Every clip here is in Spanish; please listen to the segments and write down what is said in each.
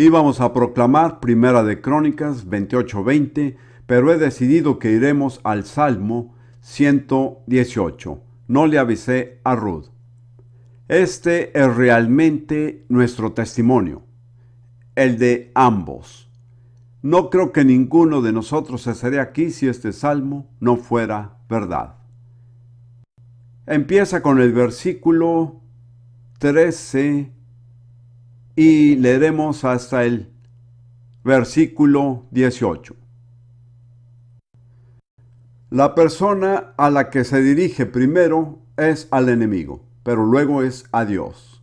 Íbamos a proclamar Primera de Crónicas 28:20, pero he decidido que iremos al Salmo 118. No le avisé a Ruth. Este es realmente nuestro testimonio, el de ambos. No creo que ninguno de nosotros estaría aquí si este salmo no fuera verdad. Empieza con el versículo 13 y leeremos hasta el versículo 18. La persona a la que se dirige primero es al enemigo, pero luego es a Dios.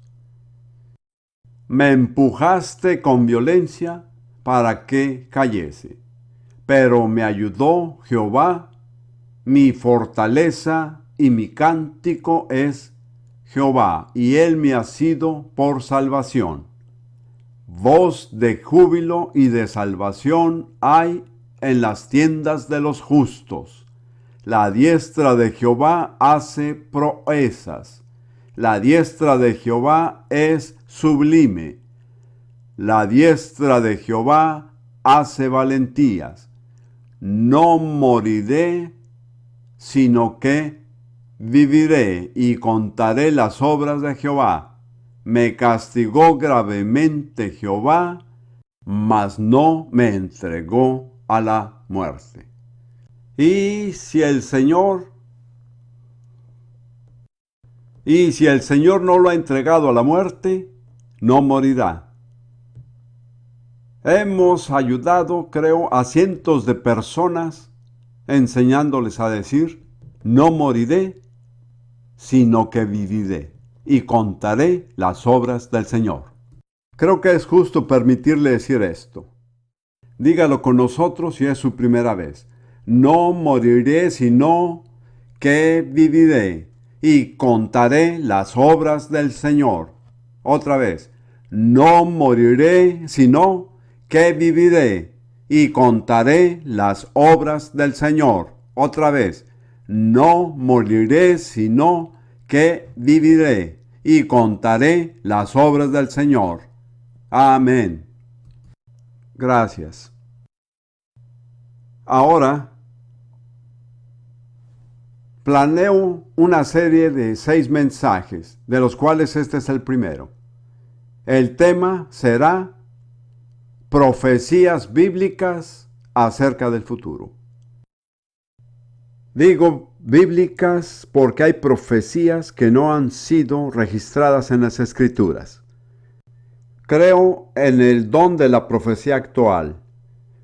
Me empujaste con violencia para que cayese, pero me ayudó Jehová, mi fortaleza y mi cántico es Jehová, y él me ha sido por salvación. Voz de júbilo y de salvación hay en las tiendas de los justos. La diestra de Jehová hace proezas. La diestra de Jehová es sublime. La diestra de Jehová hace valentías. No moriré, sino que viviré y contaré las obras de Jehová. Me castigó gravemente Jehová, mas no me entregó a la muerte. Y si el Señor no lo ha entregado a la muerte, no morirá. Hemos ayudado, creo, a cientos de personas enseñándoles a decir, no moriré, sino que viviré y contaré las obras del Señor. Creo que es justo permitirle decir esto. Dígalo con nosotros si es su primera vez. No moriré, sino que viviré y contaré las obras del Señor. Otra vez. No moriré, sino que viviré y contaré las obras del Señor. Otra vez. No moriré, sino que viviré y contaré las obras del Señor. Amén. Gracias. Ahora, planeo una serie de 6 mensajes, de los cuales este es el primero. El tema será profecías bíblicas acerca del futuro. Digo bíblicas porque hay profecías que no han sido registradas en las Escrituras. Creo en el don de la profecía actual.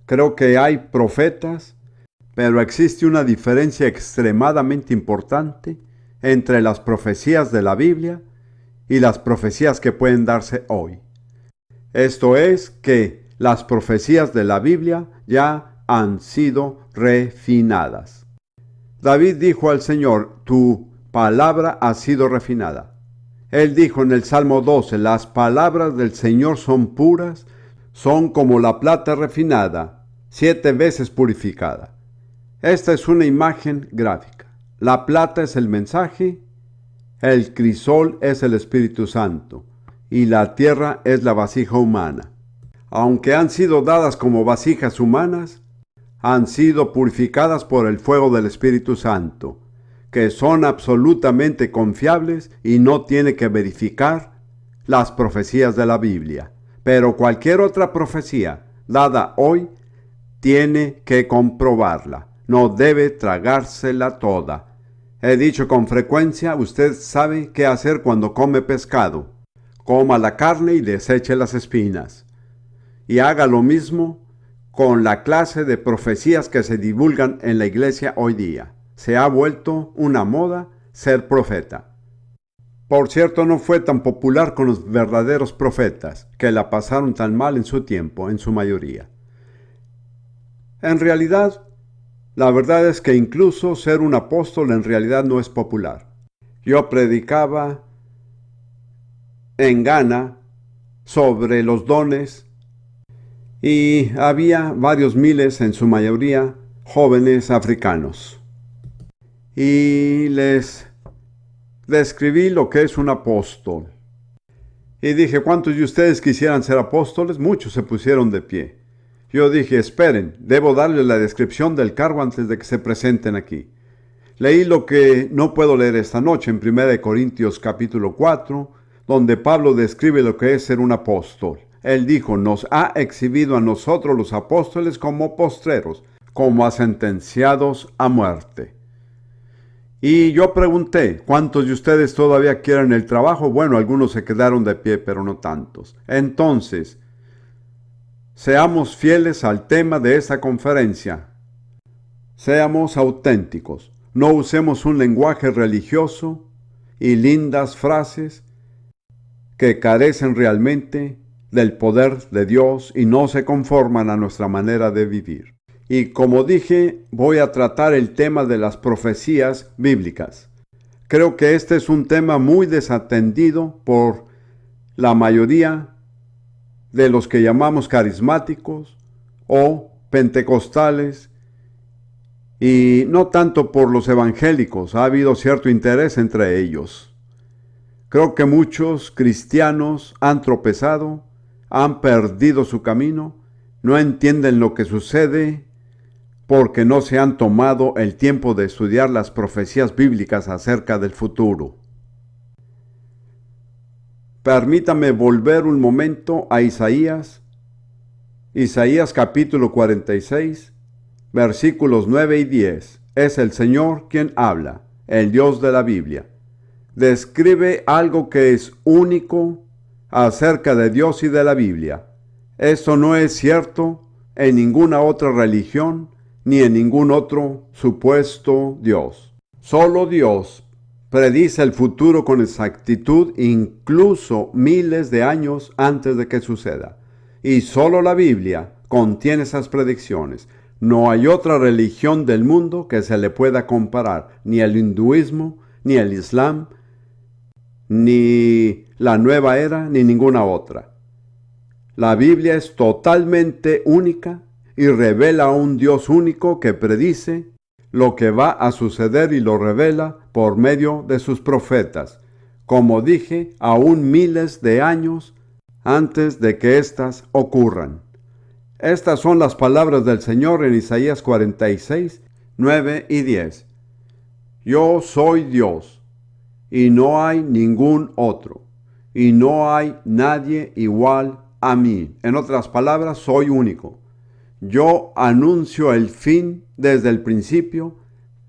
Creo que hay profetas, pero existe una diferencia extremadamente importante entre las profecías de la Biblia y las profecías que pueden darse hoy. Esto es que las profecías de la Biblia ya han sido refinadas. David dijo al Señor, tu palabra ha sido refinada. Él dijo en el Salmo 12, las palabras del Señor son puras, son como la plata refinada, 7 veces purificada. Esta es una imagen gráfica. La plata es el mensaje, el crisol es el Espíritu Santo y la tierra es la vasija humana. Aunque han sido dadas como vasijas humanas, han sido purificadas por el fuego del Espíritu Santo, que son absolutamente confiables y no tiene que verificar las profecías de la Biblia. Pero cualquier otra profecía dada hoy tiene que comprobarla. No debe tragársela toda. He dicho con frecuencia, usted sabe qué hacer cuando come pescado. Coma la carne y deseche las espinas. Y haga lo mismo con la clase de profecías que se divulgan en la iglesia hoy día. Se ha vuelto una moda ser profeta. Por cierto, no fue tan popular con los verdaderos profetas, que la pasaron tan mal en su tiempo, en su mayoría. En realidad, la verdad es que incluso ser un apóstol en realidad no es popular. Yo predicaba en Ghana sobre los dones y había varios miles, en su mayoría, jóvenes africanos. Y les describí lo que es un apóstol. Y dije, ¿cuántos de ustedes quisieran ser apóstoles? Muchos se pusieron de pie. Yo dije, esperen, debo darles la descripción del cargo antes de que se presenten aquí. Leí lo que no puedo leer esta noche en 1 Corintios capítulo 4, donde Pablo describe lo que es ser un apóstol. Él dijo, nos ha exhibido a nosotros los apóstoles como postreros, como a sentenciados a muerte. Y yo pregunté, ¿cuántos de ustedes todavía quieren el trabajo? Bueno, algunos se quedaron de pie, pero no tantos. Entonces, seamos fieles al tema de esta conferencia. Seamos auténticos. No usemos un lenguaje religioso y lindas frases que carecen realmente del poder de Dios y no se conforman a nuestra manera de vivir. Y como dije, voy a tratar el tema de las profecías bíblicas. Creo que este es un tema muy desatendido por la mayoría de los que llamamos carismáticos o pentecostales, y no tanto por los evangélicos. Ha habido cierto interés entre ellos. Creo que muchos cristianos han tropezado, han perdido su camino, no entienden lo que sucede porque no se han tomado el tiempo de estudiar las profecías bíblicas acerca del futuro. Permítame volver un momento a Isaías capítulo 46, versículos 9 y 10. Es el Señor quien habla, el Dios de la Biblia. Describe algo que es único acerca de Dios y de la Biblia. Esto no es cierto en ninguna otra religión ni en ningún otro supuesto Dios. Solo Dios predice el futuro con exactitud, incluso miles de años antes de que suceda. Y solo la Biblia contiene esas predicciones. No hay otra religión del mundo que se le pueda comparar, ni el hinduismo, ni el islam, ni la nueva era, ni ninguna otra. La Biblia es totalmente única y revela a un Dios único que predice lo que va a suceder y lo revela por medio de sus profetas, como dije, aún miles de años antes de que éstas ocurran. Estas son las palabras del Señor en Isaías 46, 9 y 10. Yo soy Dios, y no hay ningún otro, y no hay nadie igual a mí. En otras palabras, soy único. Yo anuncio el fin desde el principio,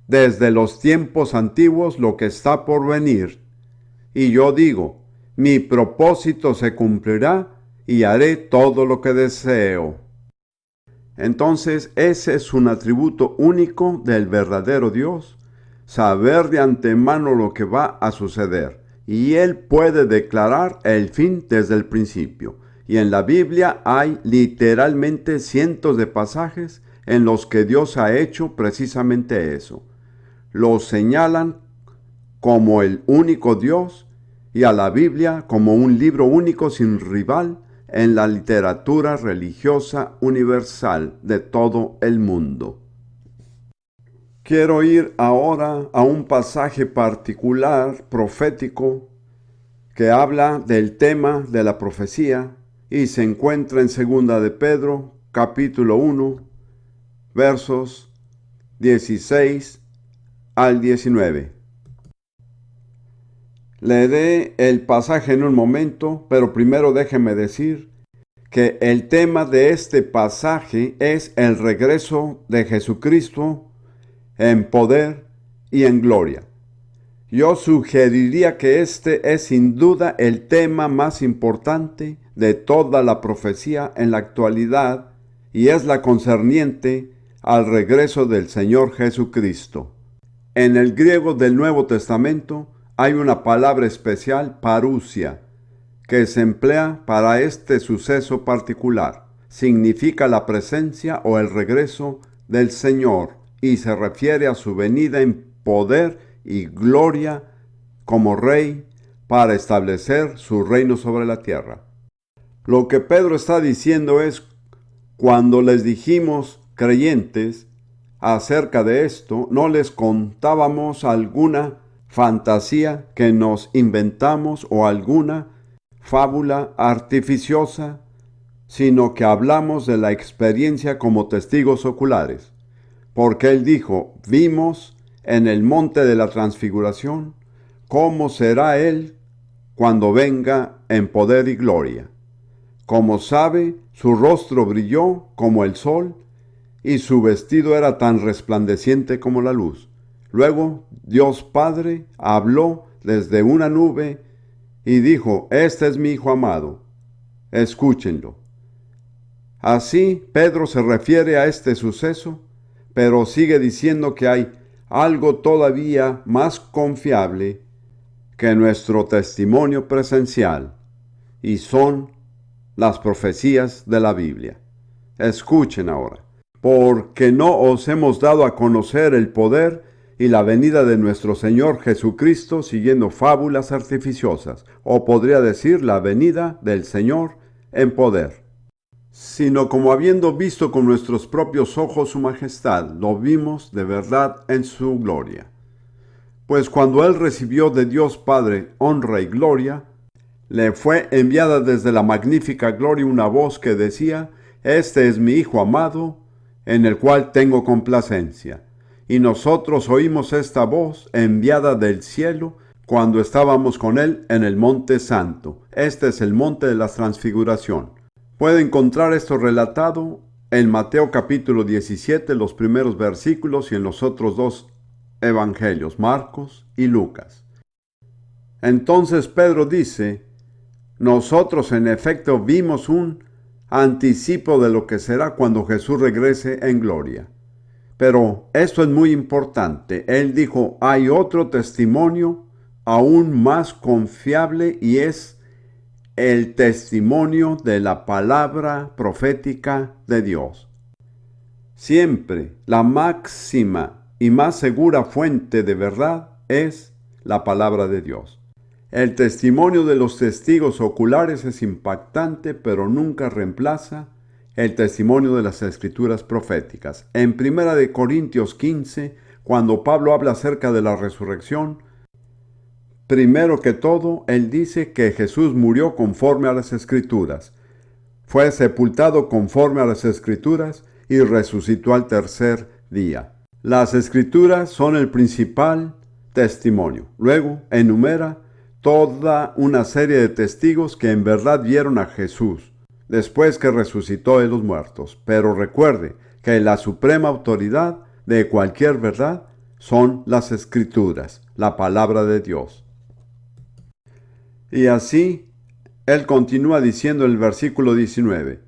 desde los tiempos antiguos, lo que está por venir. Y yo digo, mi propósito se cumplirá y haré todo lo que deseo. Entonces, ese es un atributo único del verdadero Dios, saber de antemano lo que va a suceder. Y Él puede declarar el fin desde el principio. Y en la Biblia hay literalmente cientos de pasajes en los que Dios ha hecho precisamente eso. Lo señalan como el único Dios y a la Biblia como un libro único sin rival en la literatura religiosa universal de todo el mundo. Quiero ir ahora a un pasaje particular, profético, que habla del tema de la profecía y se encuentra en 2 de Pedro, capítulo 1, versos 16 al 19. Leeré el pasaje en un momento, pero primero déjeme decir que el tema de este pasaje es el regreso de Jesucristo en poder y en gloria. Yo sugeriría que este es sin duda el tema más importante de toda la profecía en la actualidad y es la concerniente al regreso del Señor Jesucristo. En el griego del Nuevo Testamento hay una palabra especial, parousia, que se emplea para este suceso particular. Significa la presencia o el regreso del Señor y se refiere a su venida en poder y gloria como Rey para establecer su reino sobre la tierra. Lo que Pedro está diciendo es, cuando les dijimos creyentes acerca de esto, no les contábamos alguna fantasía que nos inventamos o alguna fábula artificiosa, sino que hablamos de la experiencia como testigos oculares. Porque él dijo, vimos en el monte de la transfiguración cómo será él cuando venga en poder y gloria. Como sabe, su rostro brilló como el sol y su vestido era tan resplandeciente como la luz. Luego Dios Padre habló desde una nube y dijo, este es mi Hijo amado, escúchenlo. Así Pedro se refiere a este suceso, pero sigue diciendo que hay algo todavía más confiable que nuestro testimonio presencial, y son las profecías de la Biblia. Escuchen ahora. Porque no os hemos dado a conocer el poder y la venida de nuestro Señor Jesucristo siguiendo fábulas artificiosas, o podría decir la venida del Señor en poder, sino como habiendo visto con nuestros propios ojos su majestad, lo vimos de verdad en su gloria. Pues cuando él recibió de Dios Padre honra y gloria, le fue enviada desde la magnífica gloria una voz que decía, este es mi Hijo amado, en el cual tengo complacencia. Y nosotros oímos esta voz enviada del cielo cuando estábamos con él en el monte santo. Este es el monte de la transfiguración. Puede encontrar esto relatado en Mateo capítulo 17, los primeros versículos, y en los otros dos evangelios, Marcos y Lucas. Entonces Pedro dice, nosotros en efecto vimos un anticipo de lo que será cuando Jesús regrese en gloria. Pero esto es muy importante. Él dijo, hay otro testimonio aún más confiable y es el testimonio de la palabra profética de Dios. Siempre la máxima y más segura fuente de verdad es la palabra de Dios. El testimonio de los testigos oculares es impactante, pero nunca reemplaza el testimonio de las escrituras proféticas. En 1 Corintios 15, cuando Pablo habla acerca de la resurrección, primero que todo, él dice que Jesús murió conforme a las escrituras, fue sepultado conforme a las escrituras y resucitó al tercer día. Las escrituras son el principal testimonio. Luego enumera toda una serie de testigos que en verdad vieron a Jesús después que resucitó de los muertos. Pero recuerde que la suprema autoridad de cualquier verdad son las escrituras, la palabra de Dios. Y así, él continúa diciendo en el versículo 19,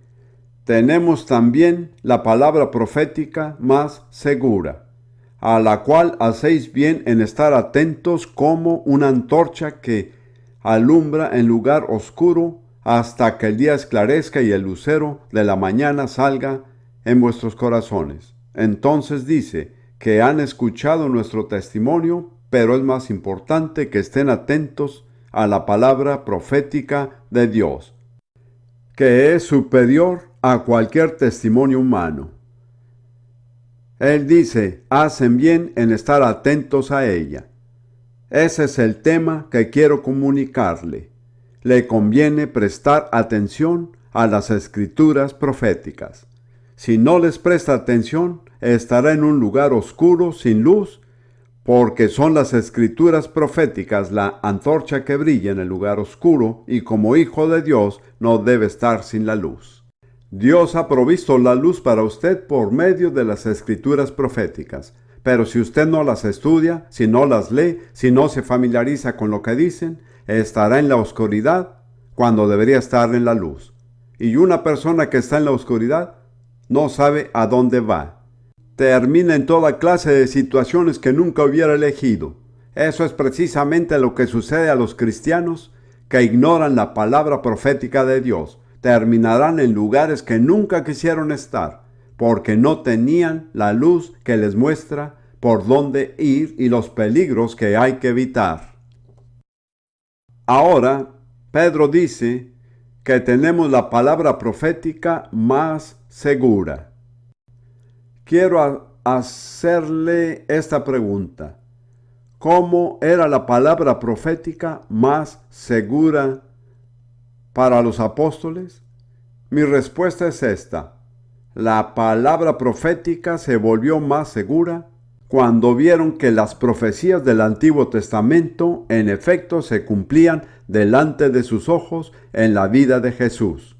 tenemos también la palabra profética más segura, a la cual hacéis bien en estar atentos como una antorcha que alumbra en lugar oscuro hasta que el día esclarezca y el lucero de la mañana salga en vuestros corazones. Entonces dice que han escuchado nuestro testimonio, pero es más importante que estén atentos a la palabra profética de Dios, que es superior a cualquier testimonio humano. Él dice, hacen bien en estar atentos a ella. Ese es el tema que quiero comunicarle. Le conviene prestar atención a las escrituras proféticas. Si no les presta atención, estará en un lugar oscuro, sin luz, porque son las escrituras proféticas la antorcha que brilla en el lugar oscuro, y como hijo de Dios no debe estar sin la luz. Dios ha provisto la luz para usted por medio de las escrituras proféticas, pero si usted no las estudia, si no las lee, si no se familiariza con lo que dicen, estará en la oscuridad cuando debería estar en la luz. Y una persona que está en la oscuridad no sabe a dónde va. Termina en toda clase de situaciones que nunca hubiera elegido. Eso es precisamente lo que sucede a los cristianos que ignoran la palabra profética de Dios. Terminarán en lugares que nunca quisieron estar, porque no tenían la luz que les muestra por dónde ir y los peligros que hay que evitar. Ahora, Pedro dice que tenemos la palabra profética más segura. Quiero hacerle esta pregunta. ¿Cómo era la palabra profética más segura para los apóstoles? Mi respuesta es esta: la palabra profética se volvió más segura cuando vieron que las profecías del Antiguo Testamento en efecto se cumplían delante de sus ojos en la vida de Jesús.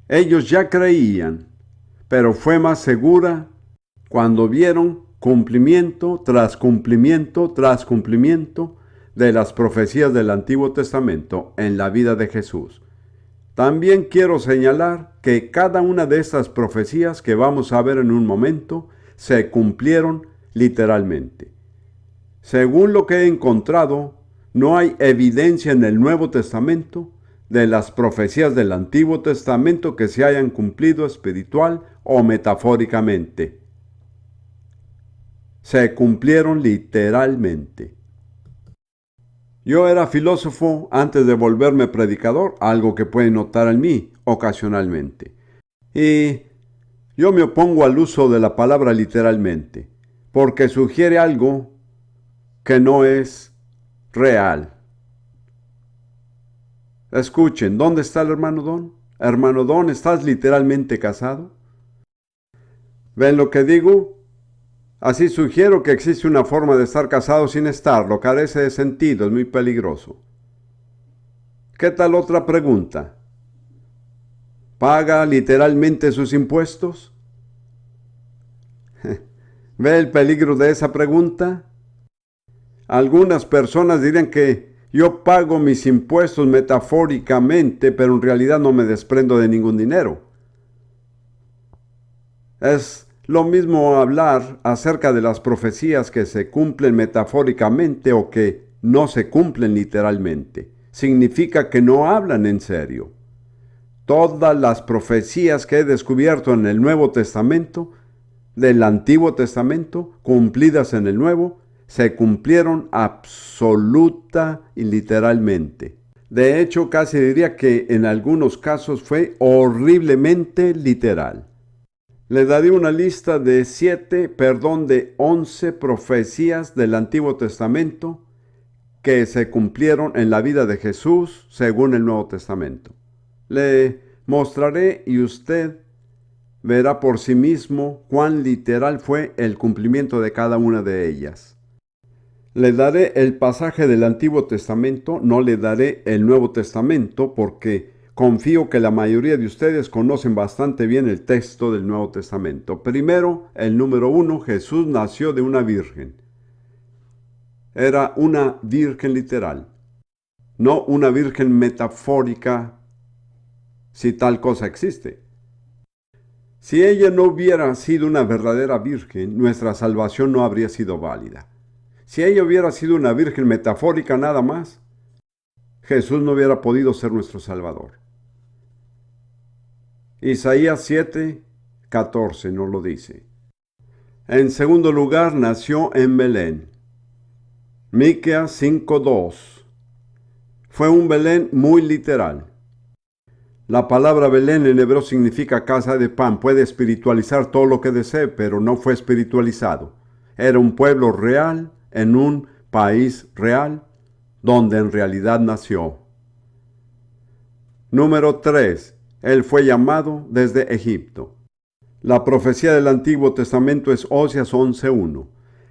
Ellos ya creían, pero fue más segura cuando vieron cumplimiento tras cumplimiento tras cumplimiento de las profecías del Antiguo Testamento en la vida de Jesús. También quiero señalar que cada una de estas profecías que vamos a ver en un momento se cumplieron literalmente. Según lo que he encontrado, no hay evidencia en el Nuevo Testamento de las profecías del Antiguo Testamento que se hayan cumplido espiritual o metafóricamente. Se cumplieron literalmente. Yo era filósofo antes de volverme predicador, algo que pueden notar en mí ocasionalmente. Y yo me opongo al uso de la palabra literalmente, porque sugiere algo que no es real. Escuchen, ¿dónde está el hermano Don? Hermano Don, ¿estás literalmente casado? ¿Ven lo que digo? Así sugiero que existe una forma de estar casado sin estarlo, carece de sentido, es muy peligroso. ¿Qué tal otra pregunta? ¿Paga literalmente sus impuestos? ¿Ve el peligro de esa pregunta? Algunas personas dirían que yo pago mis impuestos metafóricamente, pero en realidad no me desprendo de ningún dinero. Es lo mismo hablar acerca de las profecías que se cumplen metafóricamente o que no se cumplen literalmente. Significa que no hablan en serio. Todas las profecías que he descubierto en el Nuevo Testamento, del Antiguo Testamento, cumplidas en el Nuevo, se cumplieron absoluta y literalmente. De hecho, casi diría que en algunos casos fue horriblemente literal. Le daré una lista de 11 profecías del Antiguo Testamento que se cumplieron en la vida de Jesús según el Nuevo Testamento. Le mostraré y usted verá por sí mismo cuán literal fue el cumplimiento de cada una de ellas. Le daré el pasaje del Antiguo Testamento, no le daré el Nuevo Testamento porque confío que la mayoría de ustedes conocen bastante bien el texto del Nuevo Testamento. Primero, el número 1, Jesús nació de una virgen. Era una virgen literal, no una virgen metafórica, si tal cosa existe. Si ella no hubiera sido una verdadera virgen, nuestra salvación no habría sido válida. Si ella hubiera sido una virgen metafórica nada más, Jesús no hubiera podido ser nuestro Salvador. Isaías 7:14 nos lo dice. En segundo lugar, nació en Belén. Miqueas 5:2. Fue un Belén muy literal. La palabra Belén en hebreo significa casa de pan. Puede espiritualizar todo lo que desee, pero no fue espiritualizado. Era un pueblo real en un país real donde en realidad nació. Número 3. Él fue llamado desde Egipto. La profecía del Antiguo Testamento es Oseas 11:1.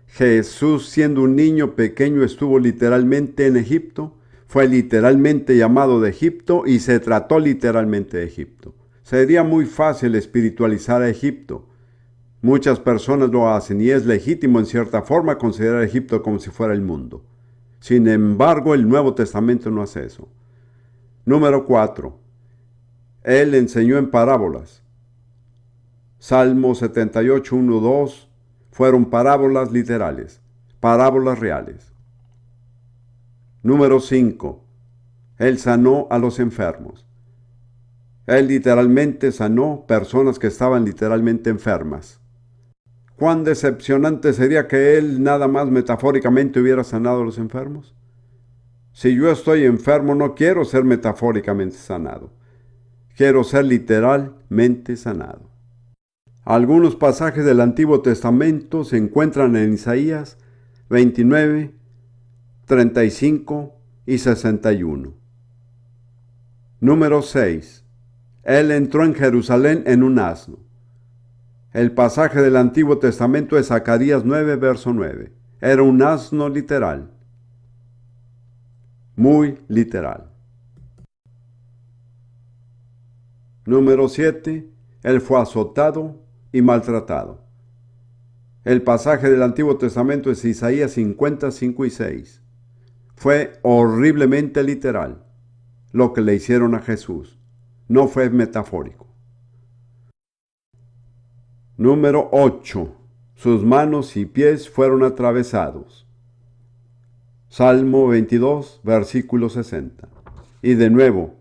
Jesús, siendo un niño pequeño, estuvo literalmente en Egipto, fue literalmente llamado de Egipto y se trató literalmente de Egipto. Sería muy fácil espiritualizar a Egipto. Muchas personas lo hacen y es legítimo en cierta forma considerar a Egipto como si fuera el mundo. Sin embargo, el Nuevo Testamento no hace eso. Número 4. Él enseñó en parábolas. Salmo 78:1-2 fueron parábolas literales, parábolas reales. Número 5. Él sanó a los enfermos. Él literalmente sanó personas que estaban literalmente enfermas. ¿Cuán decepcionante sería que Él nada más metafóricamente hubiera sanado a los enfermos? Si yo estoy enfermo, no quiero ser metafóricamente sanado. Quiero ser literalmente sanado. Algunos pasajes del Antiguo Testamento se encuentran en Isaías 29, 35 y 61. Número 6. Él entró en Jerusalén en un asno. El pasaje del Antiguo Testamento es Zacarías 9, verso 9. Era un asno literal. Muy literal. Número 7. Él fue azotado y maltratado. El pasaje del Antiguo Testamento es Isaías 50, 5 y 6. Fue horriblemente literal lo que le hicieron a Jesús. No fue metafórico. Número 8. Sus manos y pies fueron atravesados. Salmo 22, versículo 60. Y de nuevo,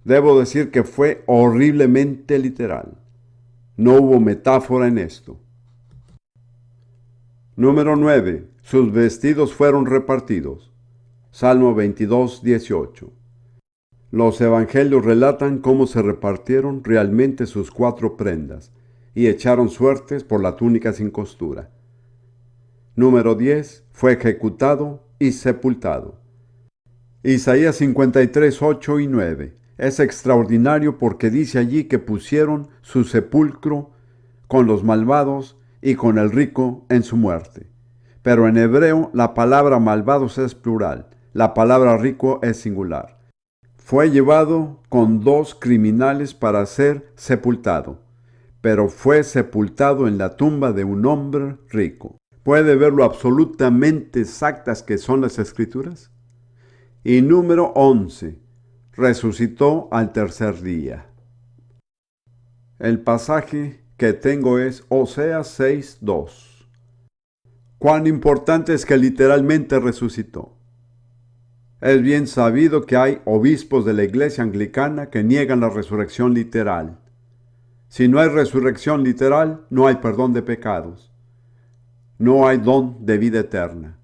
debo decir que fue horriblemente literal. No hubo metáfora en esto. Número 9. Sus vestidos fueron repartidos. Salmo 22, 18. Los evangelios relatan cómo se repartieron realmente sus 4 prendas y echaron suertes por la túnica sin costura. Número 10. Fue ejecutado y sepultado. Isaías 53, 8 y 9. Es extraordinario porque dice allí que pusieron su sepulcro con los malvados y con el rico en su muerte. Pero en hebreo la palabra malvados es plural, la palabra rico es singular. Fue llevado con 2 criminales para ser sepultado, pero fue sepultado en la tumba de un hombre rico. ¿Puede ver lo absolutamente exactas que son las Escrituras? Y número 11. Resucitó al tercer día. El pasaje que tengo es Oseas 6, 2. Cuán importante es que literalmente resucitó. Es bien sabido que hay obispos de la Iglesia Anglicana que niegan la resurrección literal. Si no hay resurrección literal, no hay perdón de pecados. No hay don de vida eterna.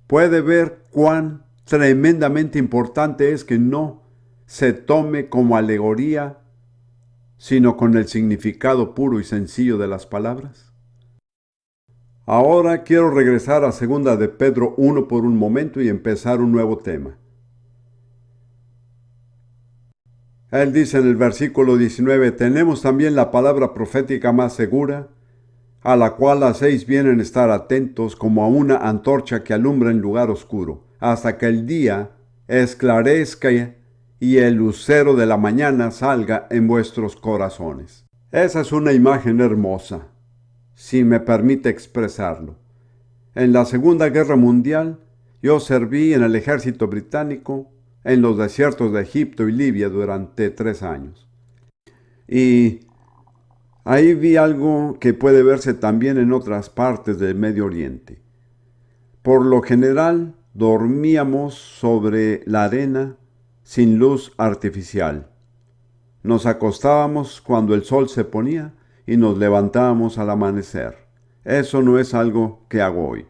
Puede ver cuán tremendamente importante es que no se tome como alegoría, sino con el significado puro y sencillo de las palabras. Ahora quiero regresar a 2 de Pedro 1 por un momento y empezar un nuevo tema. Él dice en el versículo 19, tenemos también la palabra profética más segura, a la cual hacéis bien en estar atentos como a una antorcha que alumbra en lugar oscuro, hasta que el día esclarezca y el lucero de la mañana salga en vuestros corazones. Esa es una imagen hermosa, si me permite expresarlo. En la Segunda Guerra Mundial, yo serví en el ejército británico en los desiertos de Egipto y Libia durante 3 años. Y ahí vi algo que puede verse también en otras partes del Medio Oriente. Por lo general, dormíamos sobre la arena sin luz artificial. Nos acostábamos cuando el sol se ponía y nos levantábamos al amanecer. Eso no es algo que hago hoy.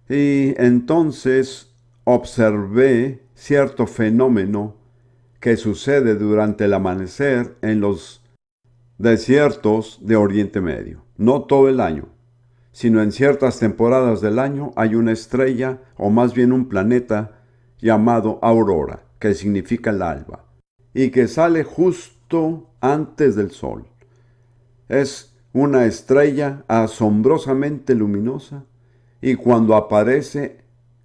Y entonces observé cierto fenómeno que sucede durante el amanecer en los desiertos de Oriente Medio. No todo el año, sino en ciertas temporadas del año hay una estrella, o más bien un planeta, llamado aurora, que significa el alba, y que sale justo antes del sol. Es una estrella asombrosamente luminosa, y cuando aparece,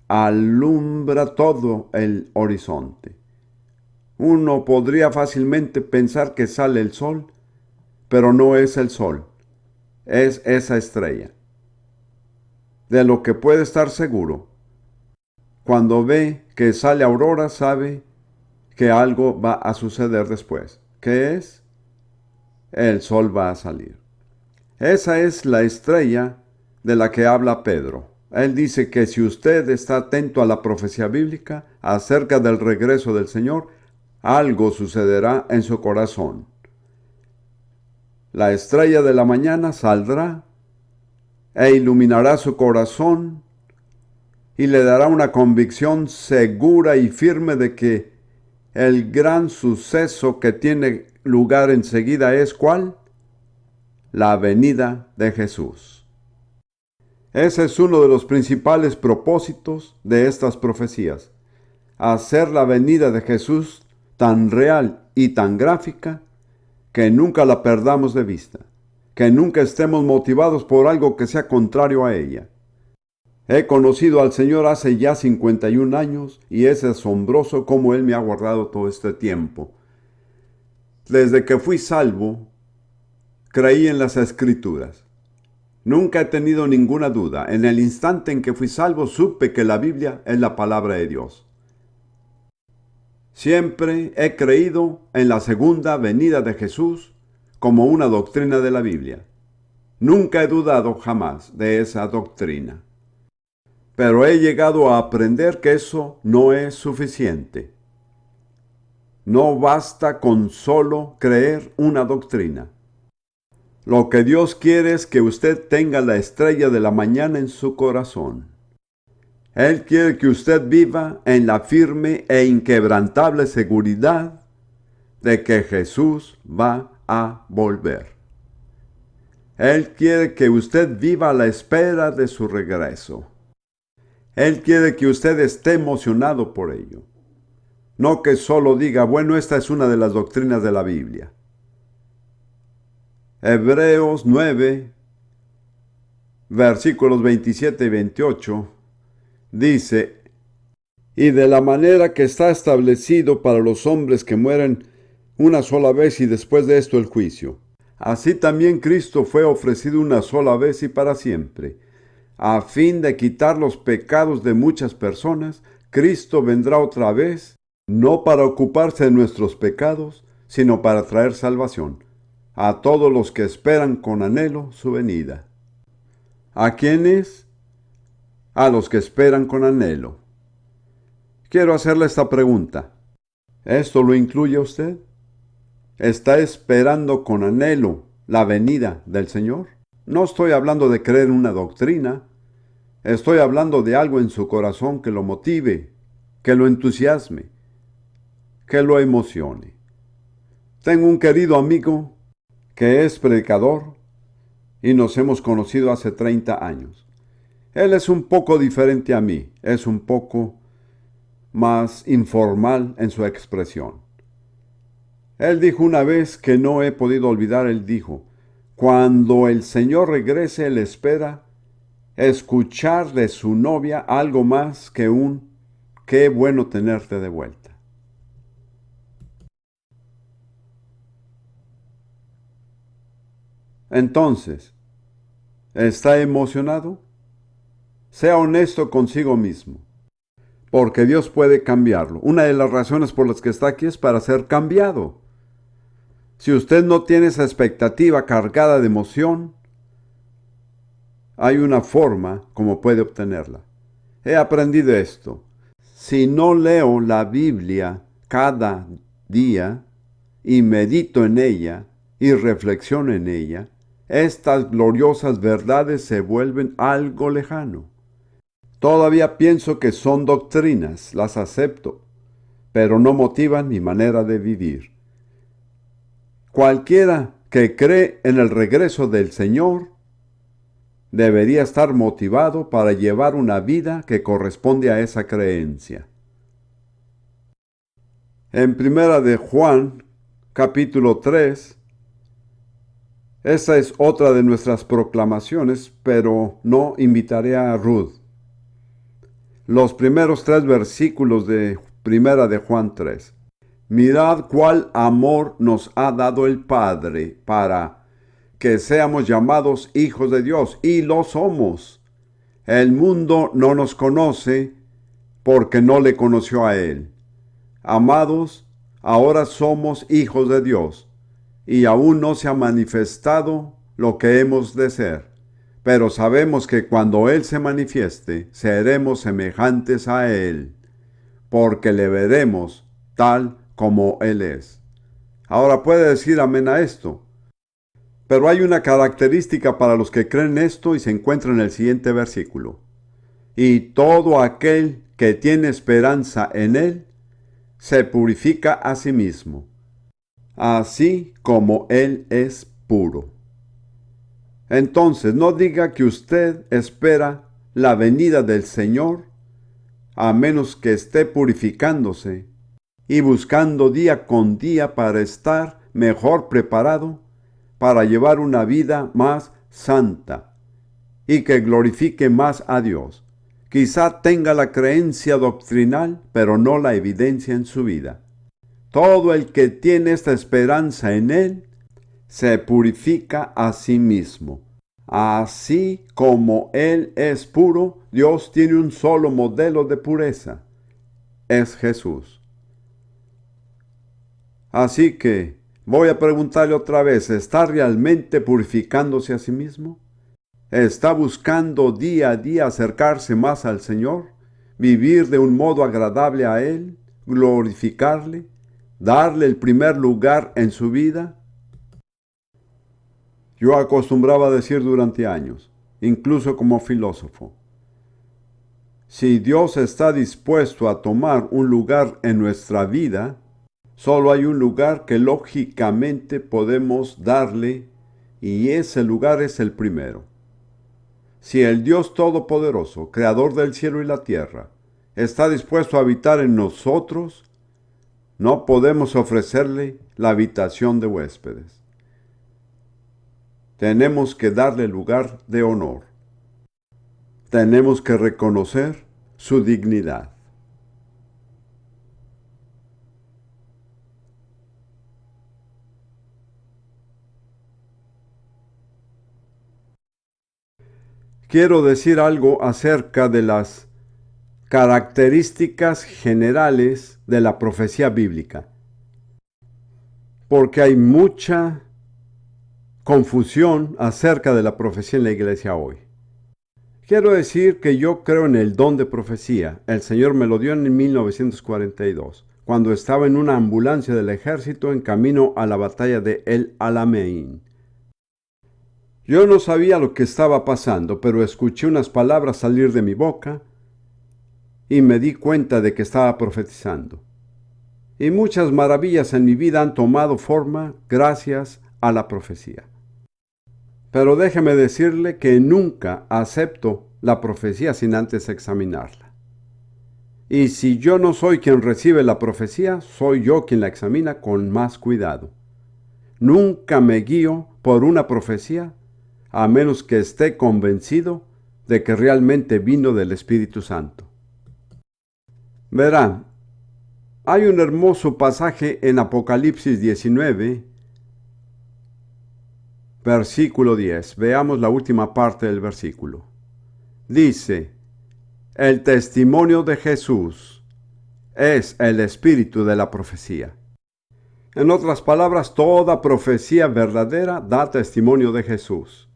alumbra todo el horizonte. Uno podría fácilmente pensar que sale el sol, pero no es el sol, es esa estrella. De lo que puede estar seguro, cuando ve que sale aurora, sabe que algo va a suceder después. ¿Qué es? El sol va a salir. Esa es la estrella de la que habla Pedro. Él dice que si usted está atento a la profecía bíblica acerca del regreso del Señor, algo sucederá en su corazón. La estrella de la mañana saldrá e iluminará su corazón y le dará una convicción segura y firme de que el gran suceso que tiene lugar enseguida es ¿cuál? La venida de Jesús. Ese es uno de los principales propósitos de estas profecías, hacer la venida de Jesús tan real y tan gráfica que nunca la perdamos de vista, que nunca estemos motivados por algo que sea contrario a ella. He conocido al Señor hace ya 51 años y es asombroso cómo Él me ha guardado todo este tiempo. Desde que fui salvo, creí en las Escrituras. Nunca he tenido ninguna duda. En el instante en que fui salvo, supe que la Biblia es la palabra de Dios. Siempre he creído en la segunda venida de Jesús como una doctrina de la Biblia. Nunca he dudado jamás de esa doctrina. Pero he llegado a aprender que eso no es suficiente. No basta con solo creer una doctrina. Lo que Dios quiere es que usted tenga la estrella de la mañana en su corazón. Él quiere que usted viva en la firme e inquebrantable seguridad de que Jesús va a volver. Él quiere que usted viva a la espera de su regreso. Él quiere que usted esté emocionado por ello. No que solo diga, bueno, esta es una de las doctrinas de la Biblia. Hebreos 9, versículos 27 y 28, dice, y de la manera que está establecido para los hombres que mueren una sola vez y después de esto el juicio. Así también Cristo fue ofrecido una sola vez y para siempre. A fin de quitar los pecados de muchas personas, Cristo vendrá otra vez, no para ocuparse de nuestros pecados, sino para traer salvación a todos los que esperan con anhelo su venida. ¿A quiénes? A los que esperan con anhelo. Quiero hacerle esta pregunta. ¿Esto lo incluye usted? ¿Está esperando con anhelo la venida del Señor? No estoy hablando de creer en una doctrina. Estoy hablando de algo en su corazón que lo motive, que lo entusiasme, que lo emocione. Tengo un querido amigo que es predicador y nos hemos conocido hace 30 años. Él es un poco diferente a mí, es un poco más informal en su expresión. Él dijo una vez que no he podido olvidar, él dijo, cuando el Señor regrese, él espera escuchar de su novia algo más que un qué bueno tenerte de vuelta. Entonces, ¿está emocionado? Sea honesto consigo mismo, porque Dios puede cambiarlo. Una de las razones por las que está aquí es para ser cambiado. Si usted no tiene esa expectativa cargada de emoción, hay una forma como puede obtenerla. He aprendido esto. Si no leo la Biblia cada día y medito en ella y reflexiono en ella, estas gloriosas verdades se vuelven algo lejano. Todavía pienso que son doctrinas, las acepto, pero no motivan mi manera de vivir. Cualquiera que cree en el regreso del Señor debería estar motivado para llevar una vida que corresponde a esa creencia. En Primera de Juan, capítulo 3, esta es otra de nuestras proclamaciones, pero no invitaré a Ruth. Los primeros 3 versículos de Primera de Juan 3. Mirad cuál amor nos ha dado el Padre para que seamos llamados hijos de Dios, y lo somos. El mundo no nos conoce porque no le conoció a Él. Amados, ahora somos hijos de Dios, y aún no se ha manifestado lo que hemos de ser. Pero sabemos que cuando Él se manifieste, seremos semejantes a Él, porque le veremos tal como Él es. Ahora puede decir amén a esto. Pero hay una característica para los que creen esto y se encuentra en el siguiente versículo. Y todo aquel que tiene esperanza en Él, se purifica a sí mismo, así como Él es puro. Entonces, no diga que usted espera la venida del Señor, a menos que esté purificándose y buscando día con día para estar mejor preparado para llevar una vida más santa y que glorifique más a Dios. Quizá tenga la creencia doctrinal, pero no la evidencia en su vida. Todo el que tiene esta esperanza en Él se purifica a sí mismo. Así como Él es puro, Dios tiene un solo modelo de pureza. Es Jesús. Así que voy a preguntarle otra vez, ¿está realmente purificándose a sí mismo? ¿Está buscando día a día acercarse más al Señor? ¿Vivir de un modo agradable a Él? ¿Glorificarle? ¿Darle el primer lugar en su vida? Yo acostumbraba a decir durante años, incluso como filósofo, si Dios está dispuesto a tomar un lugar en nuestra vida, solo hay un lugar que lógicamente podemos darle, y ese lugar es el primero. Si el Dios Todopoderoso, Creador del cielo y la tierra, está dispuesto a habitar en nosotros, no podemos ofrecerle la habitación de huéspedes. Tenemos que darle lugar de honor. Tenemos que reconocer su dignidad. Quiero decir algo acerca de las características generales de la profecía bíblica, porque hay mucha confusión acerca de la profecía en la iglesia hoy. Quiero decir que yo creo en el don de profecía. El Señor me lo dio en 1942, cuando estaba en una ambulancia del ejército en camino a la batalla de El Alamein. Yo no sabía lo que estaba pasando, pero escuché unas palabras salir de mi boca y me di cuenta de que estaba profetizando. Y muchas maravillas en mi vida han tomado forma gracias a la profecía. Pero déjeme decirle que nunca acepto la profecía sin antes examinarla. Y si yo no soy quien recibe la profecía, soy yo quien la examina con más cuidado. Nunca me guío por una profecía a menos que esté convencido de que realmente vino del Espíritu Santo. Verá, hay un hermoso pasaje en Apocalipsis 19, versículo 10. Veamos la última parte del versículo. Dice, el testimonio de Jesús es el espíritu de la profecía. En otras palabras, toda profecía verdadera da testimonio de Jesús.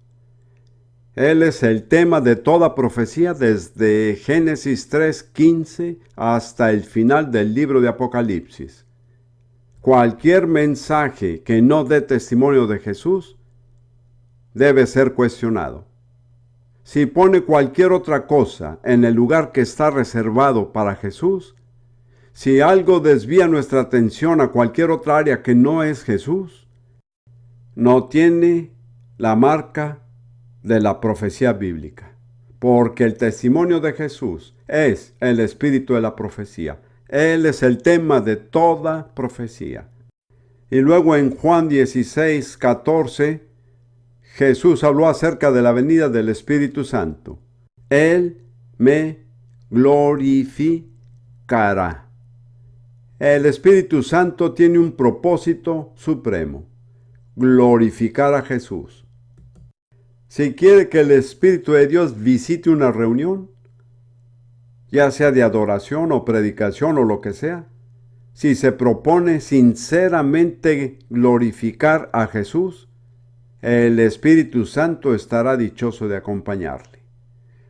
Él es el tema de toda profecía desde Génesis 3:15 hasta el final del libro de Apocalipsis. Cualquier mensaje que no dé testimonio de Jesús debe ser cuestionado. Si pone cualquier otra cosa en el lugar que está reservado para Jesús, si algo desvía nuestra atención a cualquier otra área que no es Jesús, no tiene la marca de la profecía bíblica, porque el testimonio de Jesús es el espíritu de la profecía. Él es el tema de toda profecía. Y luego en Juan 16:14, Jesús habló acerca de la venida del Espíritu Santo. Él me glorificará. El Espíritu Santo tiene un propósito supremo: glorificar a Jesús. Si quiere que el Espíritu de Dios visite una reunión, ya sea de adoración o predicación o lo que sea, si se propone sinceramente glorificar a Jesús, el Espíritu Santo estará dichoso de acompañarle.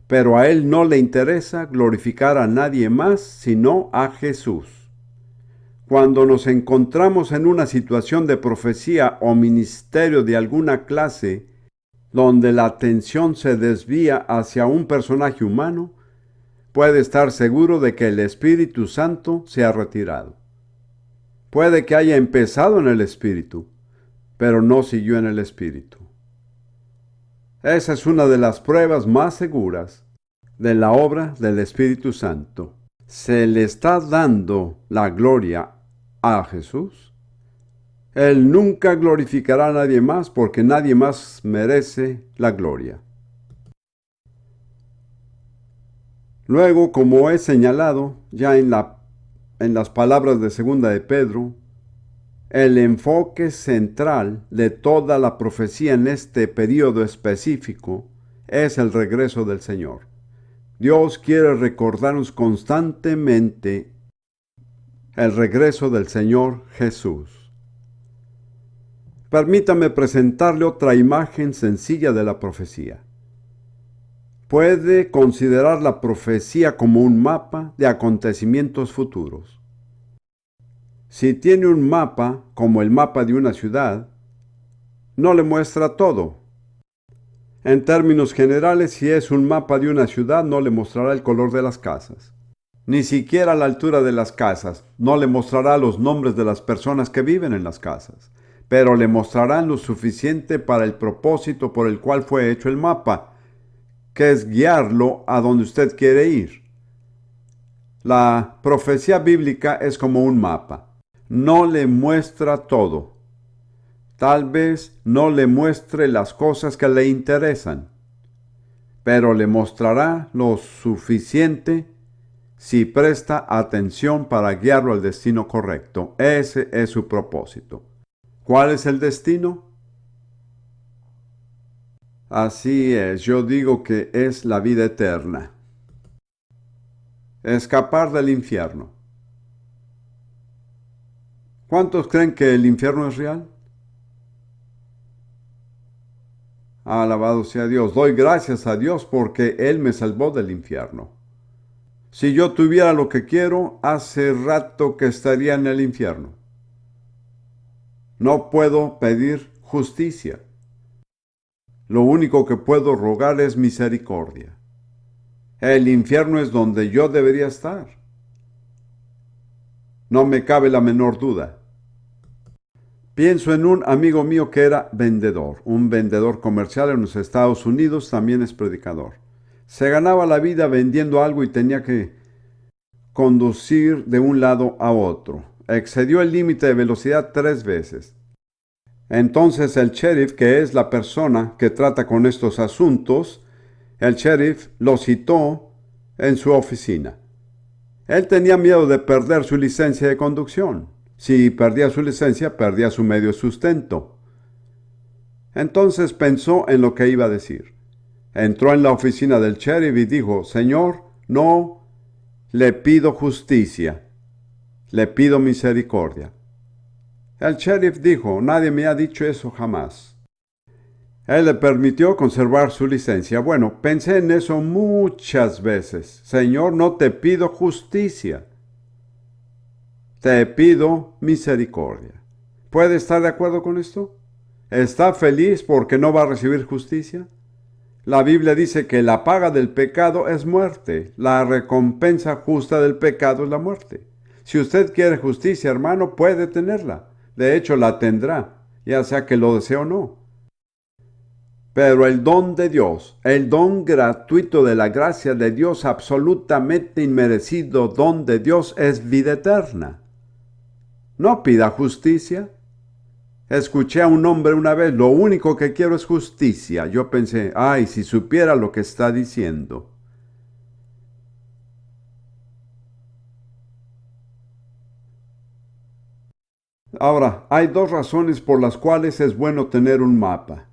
Pero a Él no le interesa glorificar a nadie más sino a Jesús. Cuando nos encontramos en una situación de profecía o ministerio de alguna clase, donde la atención se desvía hacia un personaje humano, puede estar seguro de que el Espíritu Santo se ha retirado. Puede que haya empezado en el Espíritu, pero no siguió en el Espíritu. Esa es una de las pruebas más seguras de la obra del Espíritu Santo. Se le está dando la gloria a Jesús. Él nunca glorificará a nadie más porque nadie más merece la gloria. Luego, como he señalado ya en las palabras de segunda de Pedro, el enfoque central de toda la profecía en este periodo específico es el regreso del Señor. Dios quiere recordarnos constantemente el regreso del Señor Jesús. Permítame presentarle otra imagen sencilla de la profecía. Puede considerar la profecía como un mapa de acontecimientos futuros. Si tiene un mapa, como el mapa de una ciudad, no le muestra todo. En términos generales, si es un mapa de una ciudad, no le mostrará el color de las casas. Ni siquiera la altura de las casas. No le mostrará los nombres de las personas que viven en las casas. Pero le mostrarán lo suficiente para el propósito por el cual fue hecho el mapa, que es guiarlo a donde usted quiere ir. La profecía bíblica es como un mapa. No le muestra todo. Tal vez no le muestre las cosas que le interesan, pero le mostrará lo suficiente si presta atención para guiarlo al destino correcto. Ese es su propósito. ¿Cuál es el destino? Así es, yo digo que es la vida eterna. Escapar del infierno. ¿Cuántos creen que el infierno es real? Alabado sea Dios. Doy gracias a Dios porque Él me salvó del infierno. Si yo tuviera lo que quiero, hace rato que estaría en el infierno. No puedo pedir justicia. Lo único que puedo rogar es misericordia. El infierno es donde yo debería estar. No me cabe la menor duda. Pienso en un amigo mío que era vendedor, un vendedor comercial en los Estados Unidos, también es predicador. Se ganaba la vida vendiendo algo y tenía que conducir de un lado a otro. Excedió el límite de velocidad 3 veces. Entonces el sheriff, que es la persona que trata con estos asuntos, el sheriff lo citó en su oficina. Él tenía miedo de perder su licencia de conducción. Si perdía su licencia, perdía su medio de sustento. Entonces pensó en lo que iba a decir. Entró en la oficina del sheriff y dijo: Señor, no le pido justicia, le pido misericordia. El sheriff dijo: nadie me ha dicho eso jamás. Él le permitió conservar su licencia. Bueno, pensé en eso muchas veces. Señor, no te pido justicia, te pido misericordia. ¿Puede estar de acuerdo con esto? ¿Está feliz porque no va a recibir justicia? La Biblia dice que la paga del pecado es muerte. La recompensa justa del pecado es la muerte. Si usted quiere justicia, hermano, puede tenerla. De hecho, la tendrá, ya sea que lo desee o no. Pero el don de Dios, el don gratuito de la gracia de Dios, absolutamente inmerecido don de Dios, es vida eterna. No pida justicia. Escuché a un hombre una vez: lo único que quiero es justicia. Yo pensé: ay, si supiera lo que está diciendo. Ahora, hay 2 razones por las cuales es bueno tener un mapa.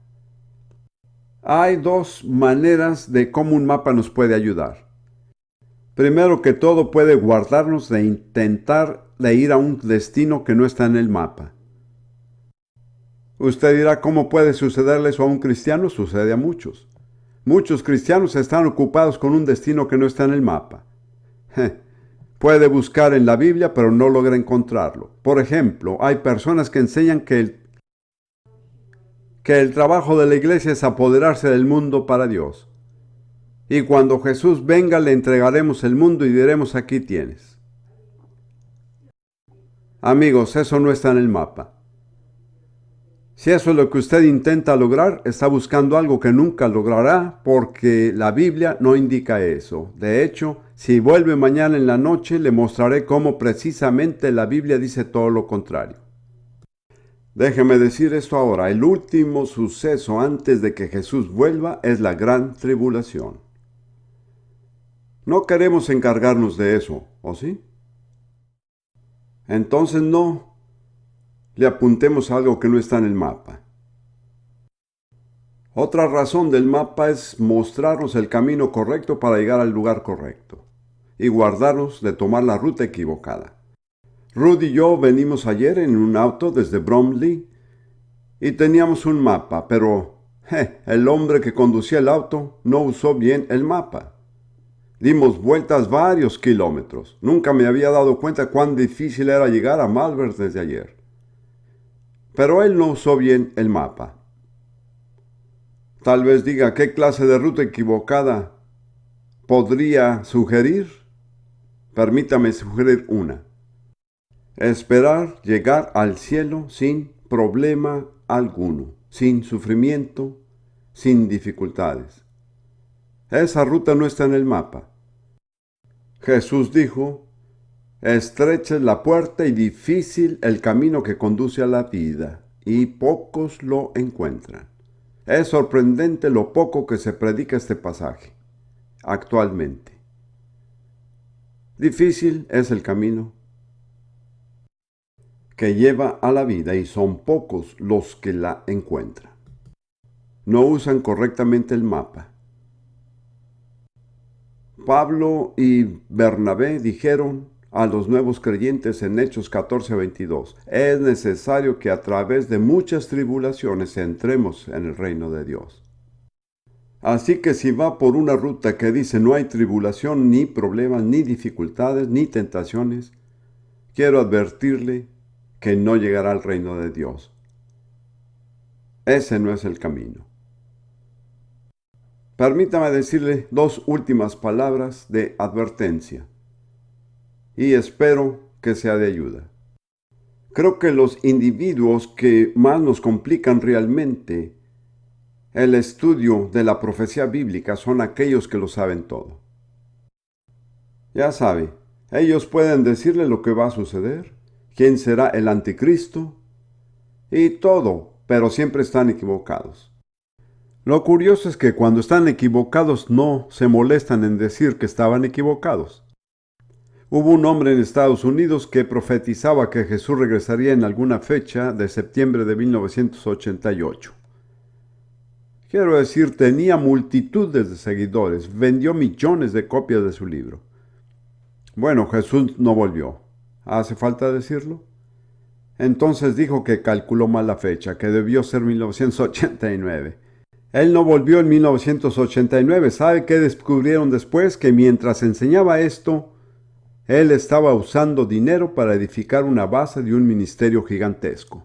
Hay 2 maneras de cómo un mapa nos puede ayudar. Primero que todo, puede guardarnos de intentar de ir a un destino que no está en el mapa. Usted dirá: ¿cómo puede sucederle eso a un cristiano? Sucede a muchos. Muchos cristianos están ocupados con un destino que no está en el mapa. Puede buscar en la Biblia, pero no logra encontrarlo. Por ejemplo, hay personas que enseñan que el trabajo de la iglesia es apoderarse del mundo para Dios. Y cuando Jesús venga, le entregaremos el mundo y diremos: aquí tienes. Amigos, eso no está en el mapa. Si eso es lo que usted intenta lograr, está buscando algo que nunca logrará porque la Biblia no indica eso. De hecho, si vuelve mañana en la noche, le mostraré cómo precisamente la Biblia dice todo lo contrario. Déjeme decir esto ahora, el último suceso antes de que Jesús vuelva es la gran tribulación. No queremos encargarnos de eso, ¿o sí? Entonces no le apuntemos a algo que no está en el mapa. Otra razón del mapa es mostrarnos el camino correcto para llegar al lugar correcto y guardarnos de tomar la ruta equivocada. Rudy y yo venimos ayer en un auto desde Bromley y teníamos un mapa, pero el hombre que conducía el auto no usó bien el mapa. Dimos vueltas varios kilómetros. Nunca me había dado cuenta cuán difícil era llegar a Malvern desde ayer. Pero él no usó bien el mapa. Tal vez diga qué clase de ruta equivocada podría sugerir. Permítame sugerir una. Esperar llegar al cielo sin problema alguno, sin sufrimiento, sin dificultades. Esa ruta no está en el mapa. Jesús dijo, estrecha es la puerta y difícil el camino que conduce a la vida, y pocos lo encuentran. Es sorprendente lo poco que se predica este pasaje actualmente. Difícil es el camino que lleva a la vida y son pocos los que la encuentran. No usan correctamente el mapa. Pablo y Bernabé dijeron a los nuevos creyentes en Hechos 14:22, es necesario que a través de muchas tribulaciones entremos en el reino de Dios. Así que si va por una ruta que dice no hay tribulación, ni problemas, ni dificultades, ni tentaciones, quiero advertirle que no llegará al reino de Dios. Ese no es el camino. Permítame decirle dos últimas palabras de advertencia y espero que sea de ayuda. Creo que los individuos que más nos complican realmente el estudio de la profecía bíblica son aquellos que lo saben todo. Ya sabe, ellos pueden decirle lo que va a suceder, quién será el anticristo y todo, pero siempre están equivocados. Lo curioso es que cuando están equivocados no se molestan en decir que estaban equivocados. Hubo un hombre en Estados Unidos que profetizaba que Jesús regresaría en alguna fecha de septiembre de 1988. Quiero decir, tenía multitudes de seguidores, vendió millones de copias de su libro. Bueno, Jesús no volvió. ¿Hace falta decirlo? Entonces dijo que calculó mal la fecha, que debió ser 1989. Él no volvió en 1989. ¿Sabe qué descubrieron después? Que mientras enseñaba esto, él estaba usando dinero para edificar una base de un ministerio gigantesco.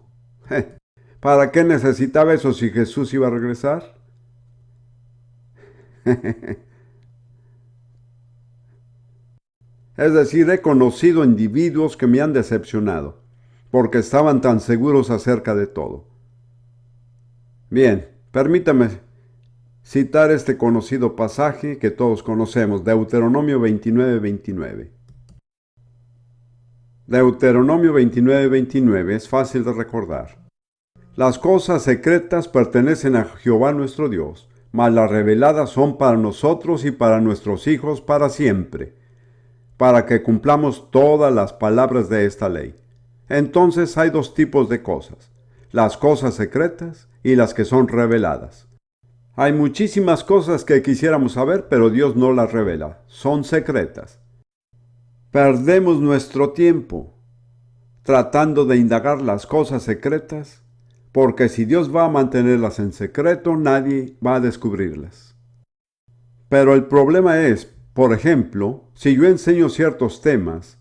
¿Para qué necesitaba eso si Jesús iba a regresar? Es decir, he conocido individuos que me han decepcionado, porque estaban tan seguros acerca de todo. Bien, permítame citar este conocido pasaje que todos conocemos, Deuteronomio 29:29. Deuteronomio 29:29 es fácil de recordar. Las cosas secretas pertenecen a Jehová nuestro Dios, mas las reveladas son para nosotros y para nuestros hijos para siempre, para que cumplamos todas las palabras de esta ley. Entonces hay dos tipos de cosas, las cosas secretas y las que son reveladas. Hay muchísimas cosas que quisiéramos saber, pero Dios no las revela, son secretas. Perdemos nuestro tiempo tratando de indagar las cosas secretas, porque si Dios va a mantenerlas en secreto, nadie va a descubrirlas. Pero el problema es, por ejemplo, si yo enseño ciertos temas,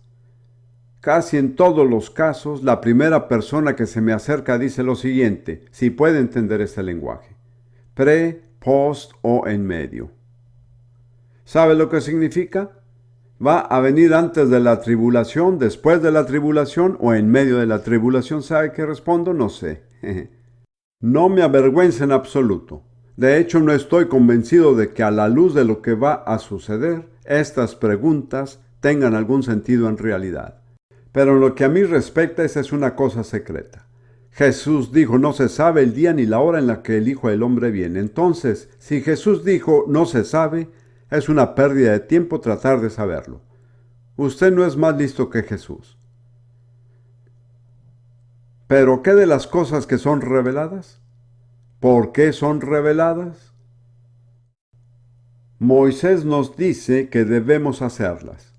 casi en todos los casos, la primera persona que se me acerca dice lo siguiente, si puede entender este lenguaje: pre, post o en medio. ¿Sabe lo que significa? ¿Va a venir antes de la tribulación, después de la tribulación o en medio de la tribulación? ¿Sabe qué respondo? No sé. No me avergüenza en absoluto. De hecho, no estoy convencido de que a la luz de lo que va a suceder, estas preguntas tengan algún sentido en realidad. Pero en lo que a mí respecta, esa es una cosa secreta. Jesús dijo, no se sabe el día ni la hora en la que el Hijo del Hombre viene. Entonces, si Jesús dijo, no se sabe, es una pérdida de tiempo tratar de saberlo. Usted no es más listo que Jesús. Pero ¿qué de las cosas que son reveladas? ¿Por qué son reveladas? Moisés nos dice que debemos hacerlas.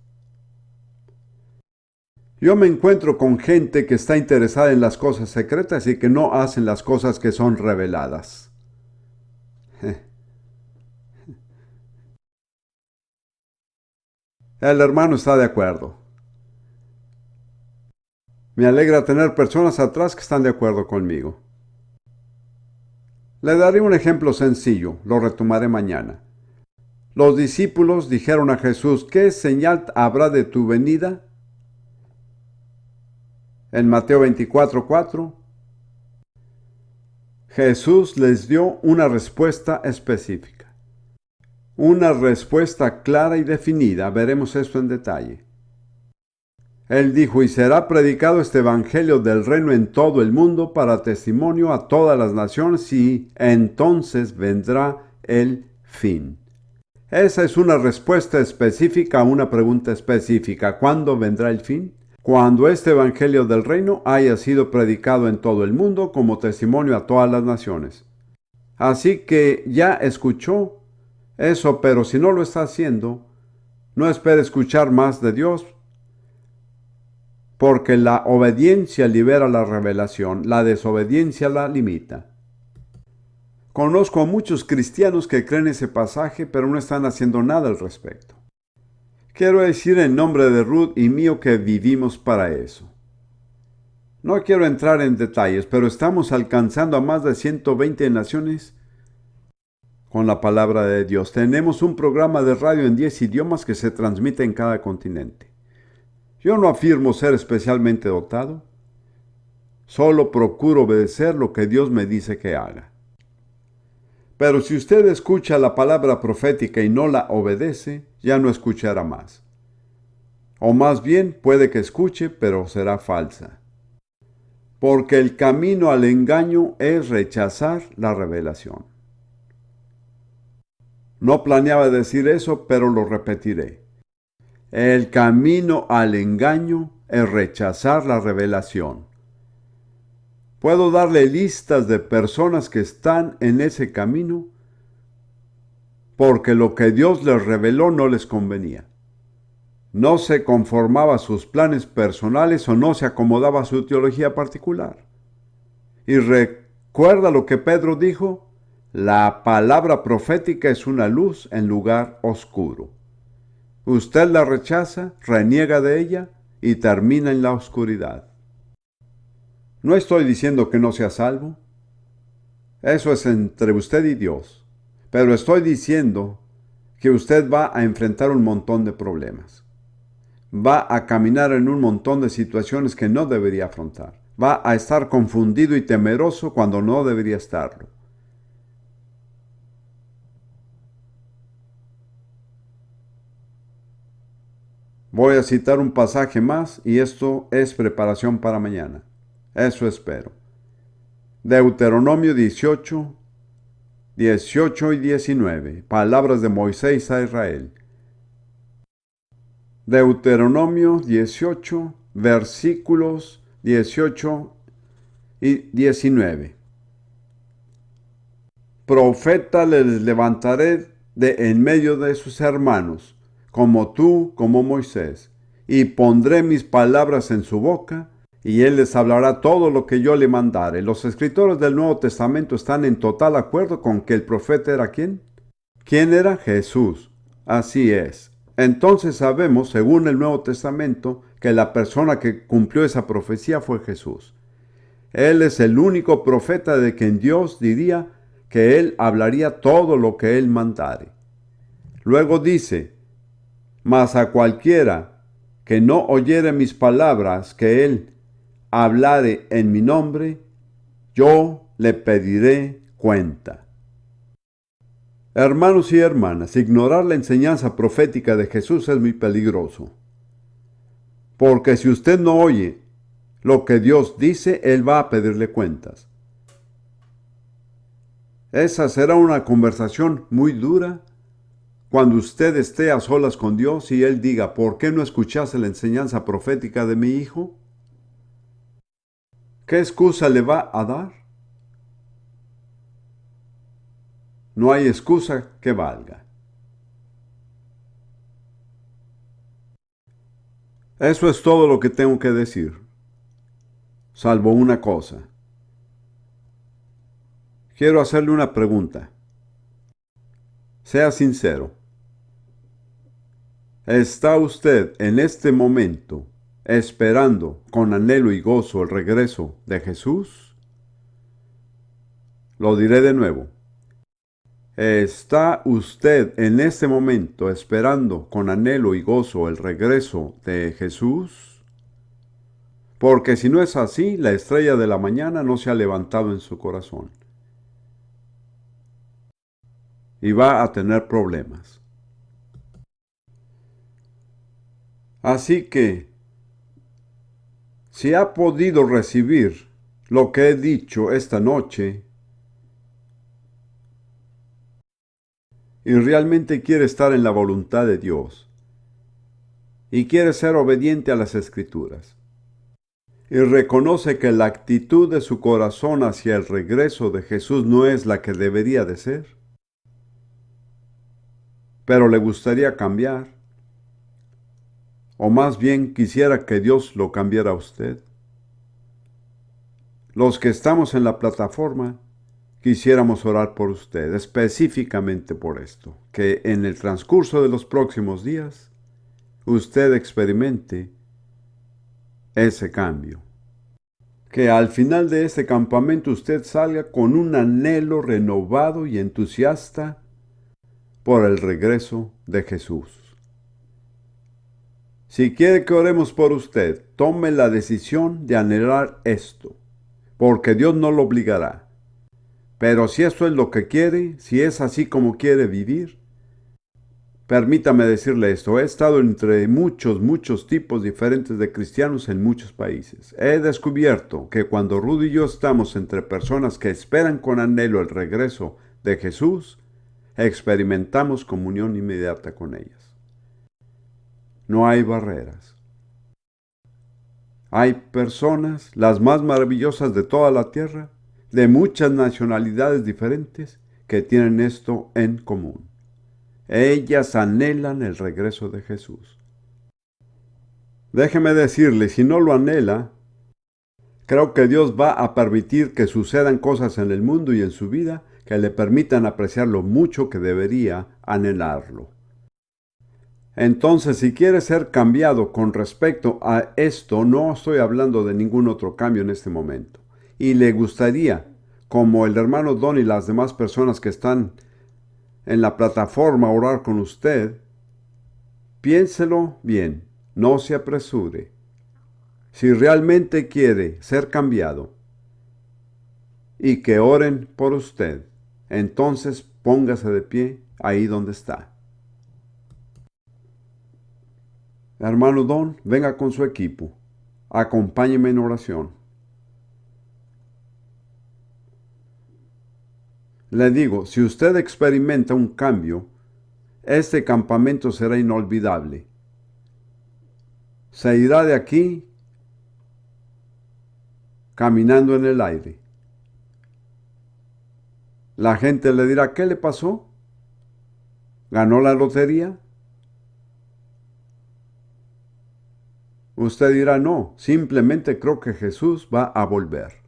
Yo me encuentro con gente que está interesada en las cosas secretas y que no hacen las cosas que son reveladas. El hermano está de acuerdo. Me alegra tener personas atrás que están de acuerdo conmigo. Le daré un ejemplo sencillo, lo retomaré mañana. Los discípulos dijeron a Jesús, ¿qué señal habrá de tu venida? En Mateo 24:4, Jesús les dio una respuesta específica. Una respuesta clara y definida. Veremos esto en detalle. Él dijo, y será predicado este evangelio del reino en todo el mundo para testimonio a todas las naciones y entonces vendrá el fin. Esa es una respuesta específica a una pregunta específica. ¿Cuándo vendrá el fin? Cuando este evangelio del reino haya sido predicado en todo el mundo como testimonio a todas las naciones. Así que ya escuchó eso, pero si no lo está haciendo, no espere escuchar más de Dios, porque la obediencia libera la revelación, la desobediencia la limita. Conozco a muchos cristianos que creen ese pasaje, pero no están haciendo nada al respecto. Quiero decir en nombre de Ruth y mío que vivimos para eso. No quiero entrar en detalles, pero estamos alcanzando a más de 120 naciones con la palabra de Dios. Tenemos un programa de radio en 10 idiomas que se transmite en cada continente. Yo no afirmo ser especialmente dotado, solo procuro obedecer lo que Dios me dice que haga. Pero si usted escucha la palabra profética y no la obedece, ya no escuchará más. O más bien puede que escuche, pero será falsa. Porque el camino al engaño es rechazar la revelación. No planeaba decir eso, pero lo repetiré. El camino al engaño es rechazar la revelación. Puedo darle listas de personas que están en ese camino porque lo que Dios les reveló no les convenía. No se conformaba a sus planes personales o no se acomodaba a su teología particular. Y recuerda lo que Pedro dijo, la palabra profética es una luz en lugar oscuro. Usted la rechaza, reniega de ella y termina en la oscuridad. No estoy diciendo que no sea salvo. Eso es entre usted y Dios. Pero estoy diciendo que usted va a enfrentar un montón de problemas. Va a caminar en un montón de situaciones que no debería afrontar. Va a estar confundido y temeroso cuando no debería estarlo. Voy a citar un pasaje más y esto es preparación para mañana. Eso espero. Deuteronomio 18, 18 y 19. Palabras de Moisés a Israel. Deuteronomio 18, versículos 18 y 19. Profeta les levantaré de en medio de sus hermanos, como tú, como Moisés, y pondré mis palabras en su boca, y él les hablará todo lo que yo le mandare. Los escritores del Nuevo Testamento están en total acuerdo con que el profeta era ¿quién? ¿Quién era? Jesús. Así es. Entonces sabemos, según el Nuevo Testamento, que la persona que cumplió esa profecía fue Jesús. Él es el único profeta de quien Dios diría que él hablaría todo lo que él mandare. Luego dice, mas a cualquiera que no oyere mis palabras que él hablare en mi nombre, yo le pediré cuenta. Hermanos y hermanas, ignorar la enseñanza profética de Jesús es muy peligroso. Porque si usted no oye lo que Dios dice, Él va a pedirle cuentas. Esa será una conversación muy dura cuando usted esté a solas con Dios y Él diga, ¿por qué no escuchaste la enseñanza profética de mi hijo? ¿Qué excusa le va a dar? No hay excusa que valga. Eso es todo lo que tengo que decir, salvo una cosa. Quiero hacerle una pregunta. Sea sincero. ¿Está usted en este momento esperando con anhelo y gozo el regreso de Jesús? Lo diré de nuevo. ¿Está usted en este momento esperando con anhelo y gozo el regreso de Jesús? Porque si no es así, la estrella de la mañana no se ha levantado en su corazón. Y va a tener problemas. Así que, si ha podido recibir lo que he dicho esta noche, y realmente quiere estar en la voluntad de Dios, y quiere ser obediente a las Escrituras, y reconoce que la actitud de su corazón hacia el regreso de Jesús no es la que debería de ser, pero le gustaría cambiar, o más bien quisiera que Dios lo cambiara a usted. Los que estamos en la plataforma quisiéramos orar por usted, específicamente por esto, que en el transcurso de los próximos días usted experimente ese cambio. Que al final de este campamento usted salga con un anhelo renovado y entusiasta por el regreso de Jesús. Si quiere que oremos por usted, tome la decisión de anhelar esto, porque Dios no lo obligará. Pero si eso es lo que quiere, si es así como quiere vivir, permítame decirle esto, he estado entre muchos tipos diferentes de cristianos en muchos países. He descubierto que cuando Rudy y yo estamos entre personas que esperan con anhelo el regreso de Jesús, experimentamos comunión inmediata con ellas. No hay barreras. Hay personas, las más maravillosas de toda la tierra, de muchas nacionalidades diferentes, que tienen esto en común. Ellas anhelan el regreso de Jesús. Déjeme decirle, si no lo anhela, creo que Dios va a permitir que sucedan cosas en el mundo y en su vida que le permitan apreciar lo mucho que debería anhelarlo. Entonces, si quiere ser cambiado con respecto a esto, no estoy hablando de ningún otro cambio en este momento. Y le gustaría, como el hermano Don y las demás personas que están en la plataforma, orar con usted, piénselo bien, no se apresure. Si realmente quiere ser cambiado y que oren por usted, entonces póngase de pie ahí donde está. Hermano Don, venga con su equipo. Acompáñeme en oración. Le digo, si usted experimenta un cambio, este campamento será inolvidable. Se irá de aquí caminando en el aire. La gente le dirá, ¿qué le pasó? ¿Ganó la lotería? Usted dirá, no, simplemente creo que Jesús va a volver.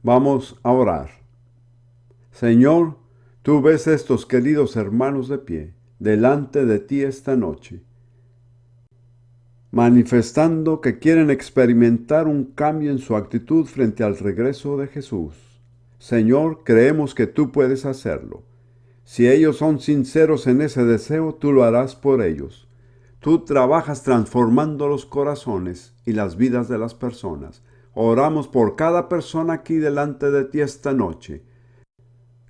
Vamos a orar. Señor, tú ves estos queridos hermanos de pie delante de ti esta noche, manifestando que quieren experimentar un cambio en su actitud frente al regreso de Jesús. Señor, creemos que tú puedes hacerlo. Si ellos son sinceros en ese deseo, tú lo harás por ellos. tú trabajas transformando los corazones y las vidas de las personas. Oramos por cada persona aquí delante de ti esta noche.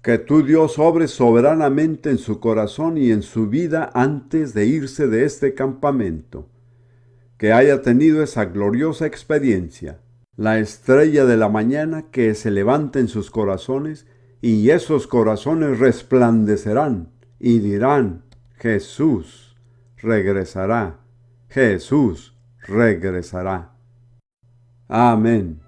Que tú, Dios, obres soberanamente en su corazón y en su vida antes de irse de este campamento. Que haya tenido esa gloriosa experiencia, la estrella de la mañana que se levanta en sus corazones, y esos corazones resplandecerán y dirán: Jesús regresará, Jesús regresará. Amén.